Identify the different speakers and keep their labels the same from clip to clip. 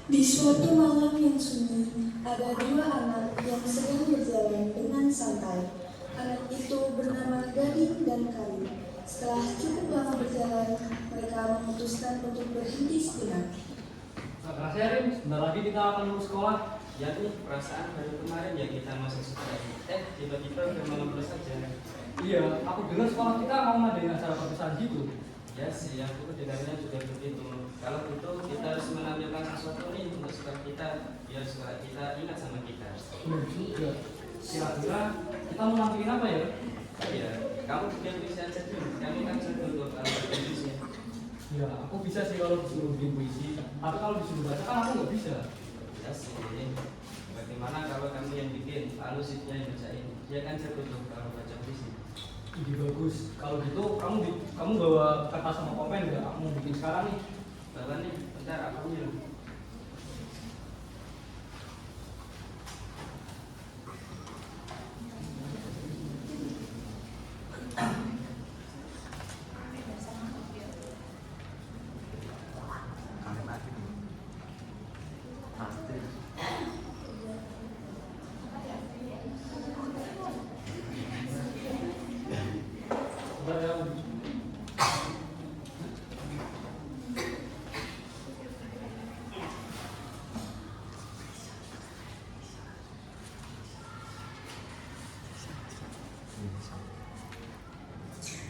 Speaker 1: Di suatu malam yang sunyi, ada dua anak yang sedang berjalan dengan santai. Anak itu bernama Gading dan Karin. Setelah cukup lama berjalan, mereka memutuskan untuk berhenti sejenak.
Speaker 2: Makasih Rin, sebentar lagi kita akan lulus sekolah.
Speaker 3: Ya nih, perasaan baru kemarin ya kita masuk sekolah ini. Tiba-tiba udah malam terus saja.
Speaker 2: Iya, aku dengar sekolah kita mau ngadain acara perpisahan gitu.
Speaker 3: Ya sih, aku dengarnya juga begitu. Kalau gitu kita harus menampilkan sesuatu nih untuk sekolah kita, biar sekolah kita ingat sama kita.
Speaker 2: Benar juga. Kira-kira kita mau nampilin apa ya?
Speaker 3: Oh ya, kamu bikin puisi aja dulu. Kami kan sudah untuk puisi.
Speaker 2: Ya, aku bisa sih kalau disuruh bikin puisi. Tapi kalau disuruh baca kan aku nggak bisa.
Speaker 3: Ya sih, bagaimana kalau kamu yang bikin, lalu Sidnya yang bacain. Dia kan jago tuh kalau baca puisi.
Speaker 2: Ide bagus. Kalau gitu kamu bawa kertas sama pulpen nggak? Aku mau bikin sekarang nih.
Speaker 3: Bawa nih, bentar aku ambil.
Speaker 2: Bentar ya.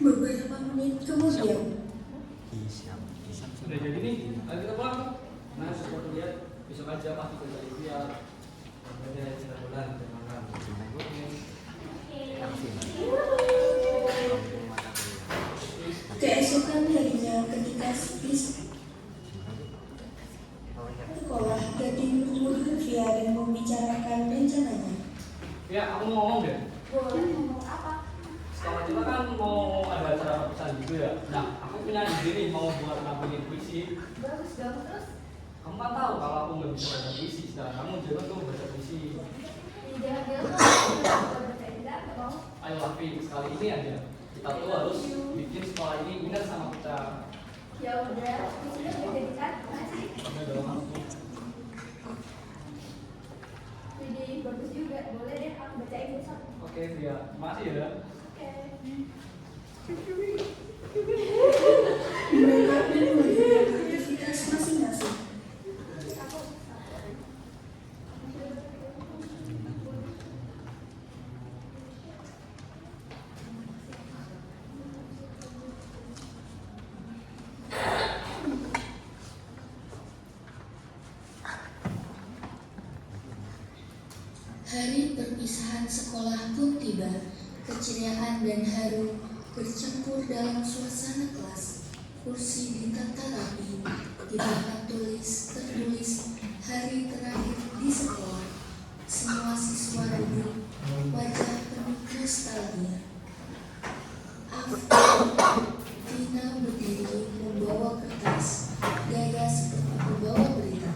Speaker 1: Beberapa menit kemudian,
Speaker 2: Udah jadi nih, ayo kita pulang. Nah, seperti lihat, besok aja pasti kerja itu ya.
Speaker 3: Udah cerita bulan, terima kasih.
Speaker 1: keesokan harinya ketika sekolah, Gading menghubungi Via dan membicarakan rencananya.
Speaker 2: Ya, aku mau ngomong deh.
Speaker 4: Boleh ngomong apa?
Speaker 2: Sekolah kita kan mau ada acara perpisahan gitu ya. Nah, aku punya ide nih mau buat nampilin puisi.
Speaker 4: Bagus dong, terus
Speaker 2: Kamu kan tahu kalau aku nggak bisa baca puisi, sedangkan kamu jago tuh baca puisi.
Speaker 4: jangan bilang kamu baca enggak dong.
Speaker 2: Ayo Lavi, sekali ini aja. Kita tuh harus bikin sekolah ini ingat sama kita.
Speaker 4: Ya udah, puisinya udah jadikan, masih.
Speaker 2: Udah dong.
Speaker 4: Jadi bagus juga, boleh deh aku bacain besok.
Speaker 2: Oke, Via. Makasih ya.
Speaker 4: Oke.
Speaker 1: Mereka pun melakukan aktivitas masing-masing.
Speaker 4: Aku
Speaker 1: Hari perpisahan sekolah pun tiba. Keceriaan dan haru bercampur dalam suasana kelas. Kursi ditata rapi. Di papan tertulis hari terakhir di sekolah. Semua siswa duduk, wajah penuh nostalgia. Vina berdiri membawa kertas, gaya seperti pembawa berita.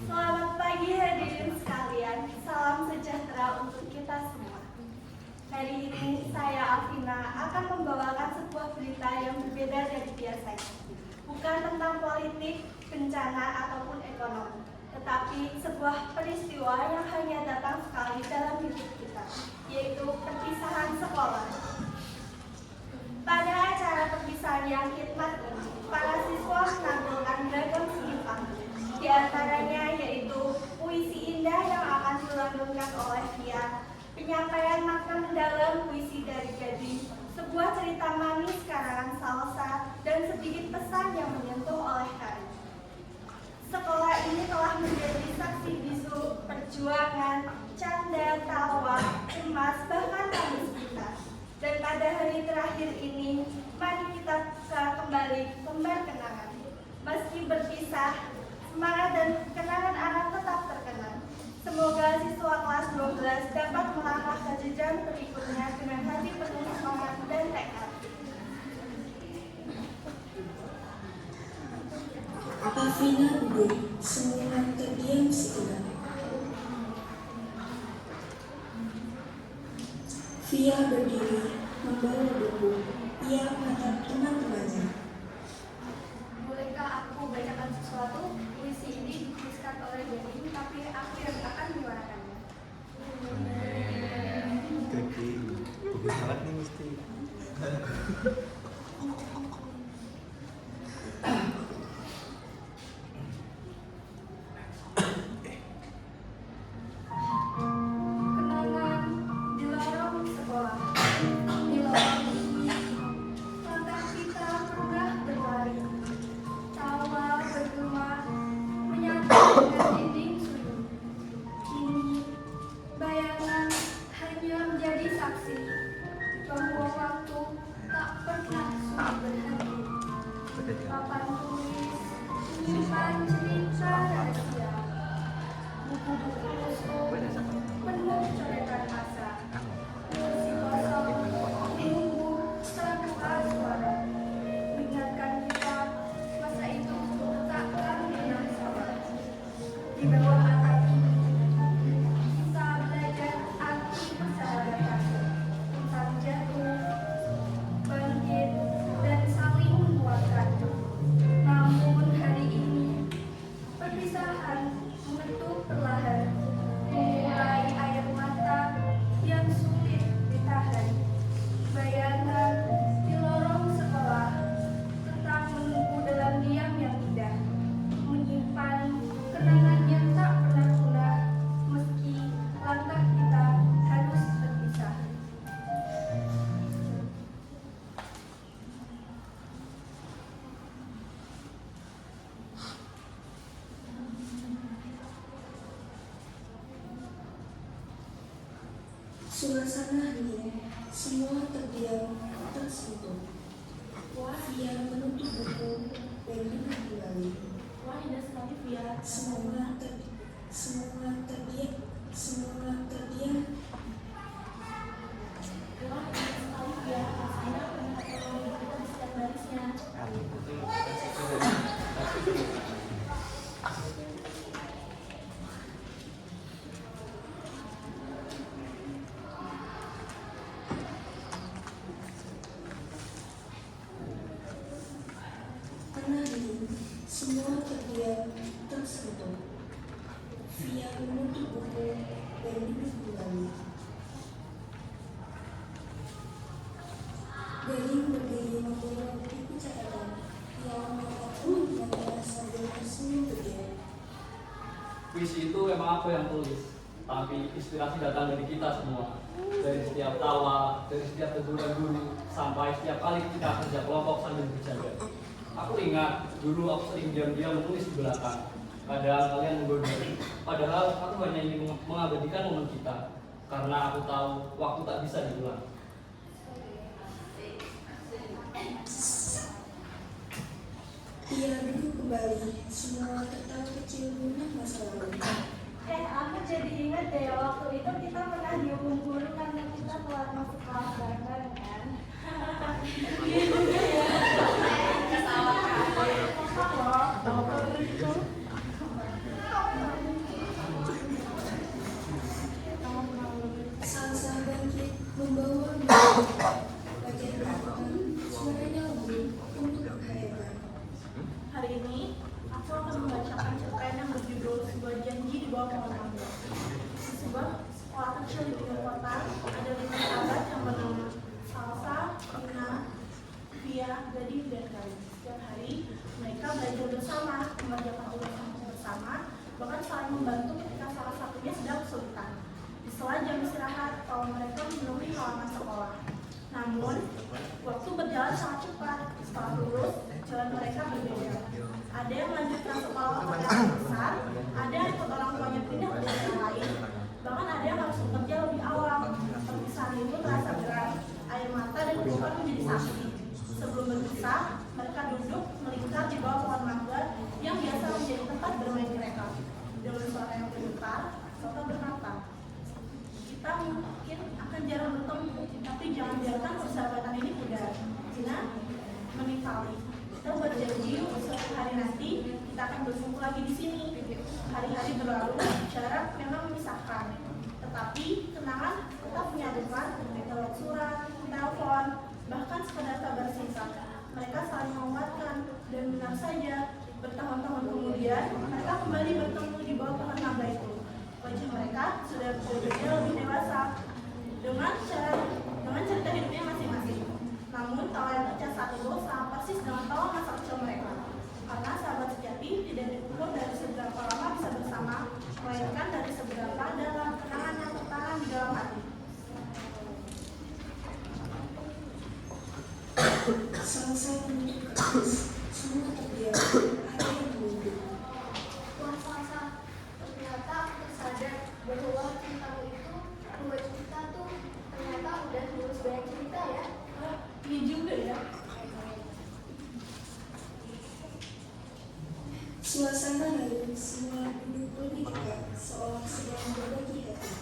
Speaker 4: Selamat pagi hadirin sekalian, salam sejahtera untuk kita semua. Hari ini saya Alvina akan membawakan sebuah berita yang berbeda dari biasanya. Bukan tentang politik, bencana, ataupun ekonomi, tetapi sebuah peristiwa yang hanya datang sekali dalam hidup kita, yaitu perpisahan sekolah. Pada acara perpisahan yang khidmat ini, para siswa menampilkan beragam seni panggung. Di antaranya yaitu puisi indah yang akan dilantunkan oleh Via, penyampaian makna mendalam puisi dari Gading, sebuah cerita manis karangan Salsa, dan sedikit pesan yang menyentuh oleh Karin. Sekolah ini telah menjadi saksi bisu perjuangan, canda, tawa, cemas, bahkan tangis kita. Dan pada hari terakhir ini, mari kita kembali lembar kenangan. Meski berpisah, semangat dan kenangan anak tetap terkenang. Semoga siswa kelas 12 dapat melangkah ke jenjang berikutnya dengan hati penuh semangat dan tekad.
Speaker 1: Vina duduk, semua terdiam sejenak. Via berdiri, membawa buku. Ia menatap teman-temannya.
Speaker 4: Bolehkah aku bacakan sesuatu? Puisi ini dibacakan oleh Denim, tapi aku yang akan menyuarakannya.
Speaker 5: Bagus banget nih mesti.
Speaker 4: Kenangan di lorong sekolah. Di lorong ini, langkah kita pernah berlari. Tawa bergema, menyatu dengan dinding sunyi. Kini, bayangan hanya menjadi saksi bahwa waktu tak pernah sudi berhenti. Papan tulis menyimpan cerita rahasia. Buku-buku kosong penuh coretan asa. Kursi kosong menunggu satu suara. Mengingatkan kita masa itu takkan pernah sama. Di bawah atap ini kita belajar arti persahabatan tentang jatuh, bangkit, dan saling menguatkan. Namun hari ini perpisahan mengetuk perlahan, mengurai air mata yang sulit ditahan. Bayangan di lorong sekolah tentang menunggu dalam diam yang indah, menyimpan kenangan yang tak pernah punah meski langkah kita harus berpisah.
Speaker 1: Suasana hening, semua terdiam, tersentuh. Via menutup buku dan duduk kembali.
Speaker 4: Wah, indah sekali Via.
Speaker 1: Semua terdiam.
Speaker 4: Wah, indah sekali Via. Rasanya pernah ketemu kita di setiap barisnya.
Speaker 1: Tanah hening, semua terdiam, tersentuh. Via menutup buku dan duduk kembali. Denim berdiri membawa buku catatan yang membuatku membaca sambil tersenyum berdiam.
Speaker 2: Puisi itu memang aku yang tulis, tapi inspirasi datang dari kita semua. Dari setiap tawa, dari setiap teguran guru, sampai setiap kali kita kerja kelompok sambil berjaga. Aku ingat dulu aku sering diam-diam menulis di belakang. Kadang kalian menggodai. Padahal aku hanya ingin mengabadikan momen kita, karena aku tahu waktu tak bisa diulang.
Speaker 1: Ia duduk kembali, semua tertawa kecil lunak masa lalu.
Speaker 4: Aku jadi ingat deh waktu itu kita pernah dihukum guru karena kita telat masuk kelas bareng kan. Iya juga ya. Ketawa
Speaker 1: Salsa bangkit membawa buku. Wajah belakang, suaranya lembut untuk menghayatkan.
Speaker 6: Hari ini, aku akan membacakan cerpen yang berjudul Sebuah Janji di Bawah Pohon Mangga. Di sebuah sekolah kecil di pinggir kota, ada 5 sahabat yang bernama Salsa, Ina, Via, Gading, dan Kali. Setiap hari, mereka belajar bersama, mengerjakan tugas bersama, bahkan saling membantu ketika salah satunya sedang kesulitan. Di sela jam istirahat, kawan mereka memenuhi halaman sekolah. Namun, waktu berjalan sangat cepat. Setelah lulus, jalan mereka berbeda. Ada yang melanjutkan sekolah ke kota yang besar, ada yang ikut orang tuanya pindah ke daerah lain, bahkan ada yang harus bekerja lebih awal. Perpisahan itu terasa berat, air mata dan pelukan menjadi saksi. Sebelum berpisah, mereka duduk melingkar di bawah pohon mangga yang biasa menjadi tempat bermain mereka. Dengan suara yang bergetar, Sota berkata, "Kita mungkin akan jarang bertemu, tapi jangan biarkan persahabatan ini pudar." Cina menikali. Kita berjanji suatu hari nanti kita akan berkumpul lagi di sini. Hari-hari berlalu, jarak memang memisahkan. Tetapi kenangan tetap menyatukan lewat surat, telepon, bahkan sekedar kabar singkat. Mereka saling menguatkan dan benar saja Bertahun-tahun kemudian, mereka kembali bertemu di bawah pohon mangga itu. Wajah mereka sudah berbeda lebih dewasa dengan cerita hidupnya masing-masing. Namun tawa yang pecah saat itu sama persis dengan tawa masa kecil mereka. Karena sahabat sejati tidak diukur dari seberapa lama bisa bersama, melainkan dari seberapa dalam kenangan yang tertanam di dalam hati.
Speaker 1: Sama-sama menuju ke atas, semua terdiam, ada yang menunduk.
Speaker 4: Wah, Salsa, ternyata aku tersadar bahwa cintamu itu membuat kita tuh ternyata udah nulis banyak cerita ya.
Speaker 6: Iya juga ya.
Speaker 1: Suasana haru, semua duduk lebih dekat, seolah sedang berbagi hati.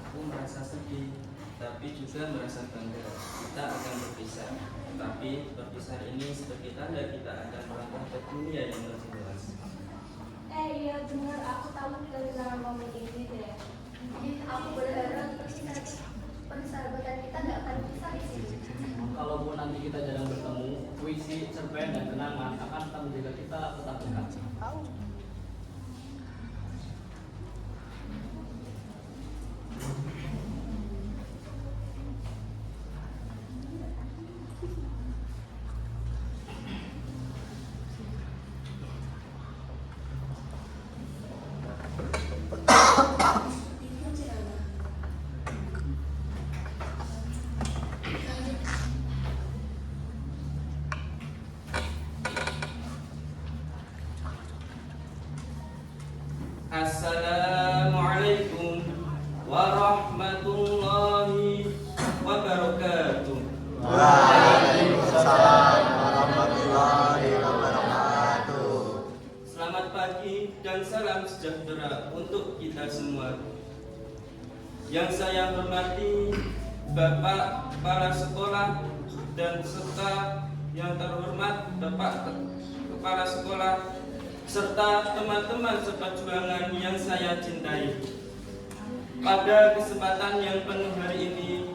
Speaker 3: Aku merasa sedih, tapi juga merasa bangga. Kita akan berpisah, tapi berpisah ini sebagai tanda kita akan melangkah ke dunia yang lebih luas.
Speaker 4: Iya benar, aku tahu dari momen ini deh. Aku berharap persahabatan kita nggak akan bisa di sini.
Speaker 2: Kalaupun nanti kita jarang bertemu, puisi, cerpen, dan kenangan akan tetap menjaga kita tetap dekat.
Speaker 1: Ibu ceramah.
Speaker 3: Assalamualaikum warahmatullahi wabarakatuh.
Speaker 5: Waalaikumsalam warahmatullahi wabarakatuh.
Speaker 3: Selamat pagi dan salam sejahtera untuk kita semua. Yang saya hormati Bapak Kepala Sekolah dan serta yang terhormat Bapak Kepala Sekolah serta teman-teman seperjuangan yang saya cintai. Pada kesempatan yang penuh hari ini,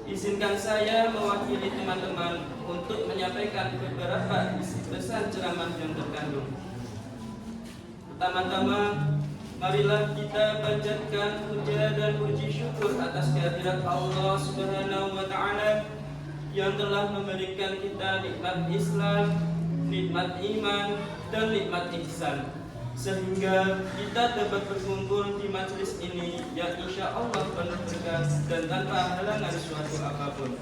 Speaker 3: izinkan saya mewakili teman-teman untuk menyampaikan beberapa isi pesan ceramah yang terkandung. Pertama-tama, marilah kita panjatkan puja dan puji syukur atas kehadirat Allah Subhanahu wa Ta'ala yang telah memberikan kita nikmat Islam, nikmat iman, dan nikmat ihsan, sehingga kita dapat berkumpul di majelis ini yang insya Allah penuh berkah dan tanpa halangan suatu apapun.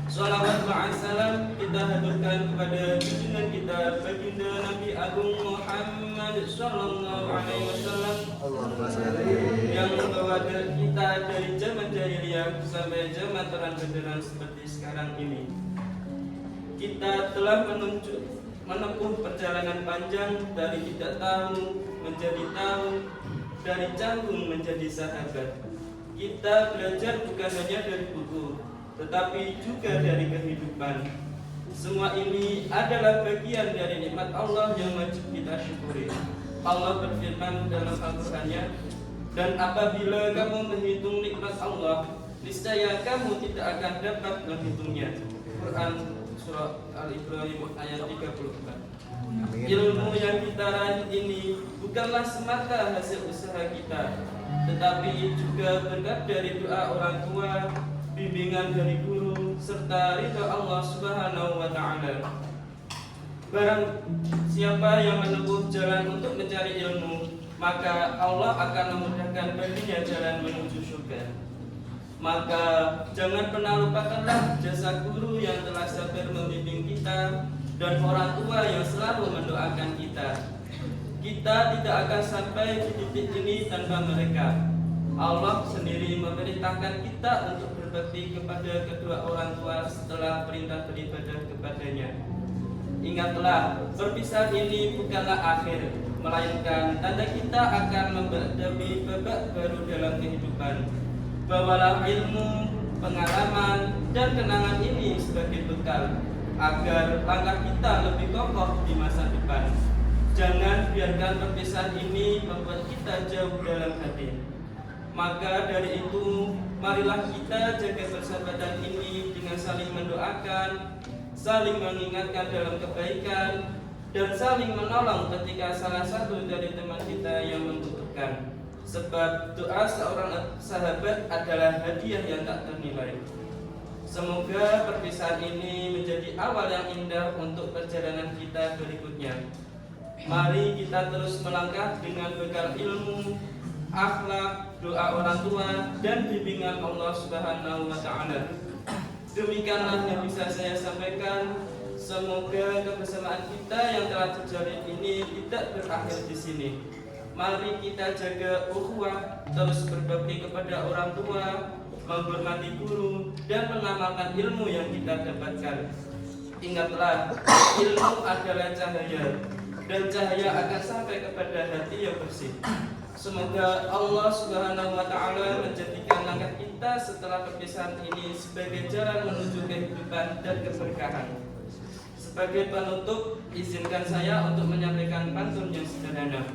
Speaker 3: Salawat wa salam kita haturkan kepada junjungan kita baginda Nabi Agung Muhammad sallallahu alaihi wasallam yang membawa kita dari zaman jahiliyah sampai zaman terang benderang seperti sekarang ini. Kita telah menempuh perjalanan panjang dari tidak tahu menjadi tahu, dari canggung menjadi sahabat. Kita belajar bukan hanya dari buku, tetapi juga dari kehidupan. Semua ini adalah bagian dari nikmat Allah yang wajib kita syukuri. Allah berfirman dalam Al-Qur'annya, dan apabila kamu menghitung nikmat Allah, niscaya kamu tidak akan dapat menghitungnya. Quran Surah Al-Ibrahim ayat 34. Ilmu yang kita raih ini bukanlah semata hasil usaha kita, tetapi juga berkat dari doa orang tua, bimbingan dari guru, serta ridha Allah Subhanahu wa Ta'ala. Barang siapa yang menempuh jalan untuk mencari ilmu, maka Allah akan memudahkan baginya jalan menuju surga. Maka jangan pernah lupakanlah jasa guru yang telah sabar membimbing kita dan orang tua yang selalu mendoakan kita. Kita tidak akan sampai di titik ini tanpa mereka. Allah sendiri memerintahkan kita untuk berbakti kepada kedua orang tua setelah perintah beribadah kepadanya. Ingatlah, perpisahan ini bukanlah akhir, melainkan tanda kita akan menghadapi babak baru dalam kehidupan. Bawalah ilmu, pengalaman, dan kenangan ini sebagai bekal agar langkah kita lebih kokoh di masa depan. Jangan biarkan perpisahan ini membuat kita jauh dalam hati. Maka dari itu, marilah kita jaga persahabatan ini dengan saling mendoakan, saling mengingatkan dalam kebaikan, dan saling menolong ketika salah satu dari teman kita yang membutuhkan. Sebab doa seorang sahabat adalah hadiah yang tak ternilai. Semoga perpisahan ini menjadi awal yang indah untuk perjalanan kita berikutnya. Mari kita terus melangkah dengan bekal ilmu, akhlak, doa orang tua, dan bimbingan Allah Subhanahu wa Ta'ala. Demikianlah yang bisa saya sampaikan. Semoga kebersamaan kita yang telah terjalin ini tidak berakhir di sini. Mari kita jaga ukhuwah, terus berbakti kepada orang tua, menghormati guru, dan mengamalkan ilmu yang kita dapatkan. Ingatlah, ilmu adalah cahaya, dan cahaya akan sampai kepada hati yang bersih. Semoga Allah Subhanahu wa Ta'ala menjadikan langkah kita setelah perpisahan ini sebagai jalan menuju kehidupan dan keberkahan. Sebagai penutup, izinkan saya untuk menyampaikan pantun yang sederhana.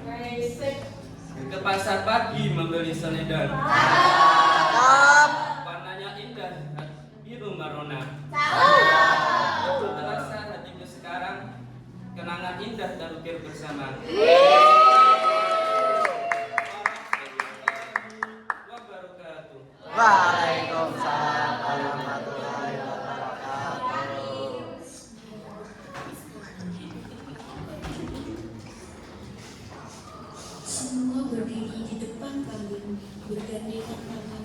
Speaker 3: Ke pasar pagi membeli selendang, warnanya indah, biru marona. Betul terasa hatiku sekarang, kenangan indah terukir bersama. Wabarakatuh.
Speaker 5: Waalaikumsalam warahmatullahi wabarakatuh.
Speaker 1: Semua berdiri di depan panggung, bergandengan tangan,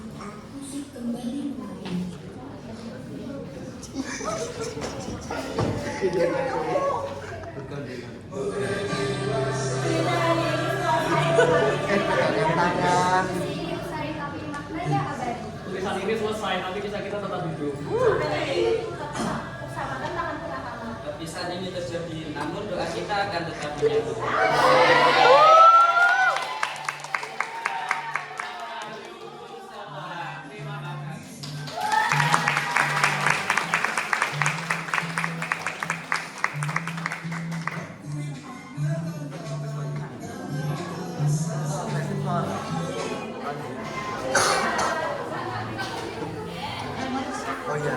Speaker 1: musik kembali memain.
Speaker 5: Tangan.
Speaker 4: Sari tapi maknanya abadi.
Speaker 2: Tulisan ini selesai, nanti kita tetap duduk.
Speaker 6: Persahabatan akan pernah lama.
Speaker 3: Perpisahan ini terjadi, namun doa kita akan tetap menyatu.
Speaker 5: Oh iya.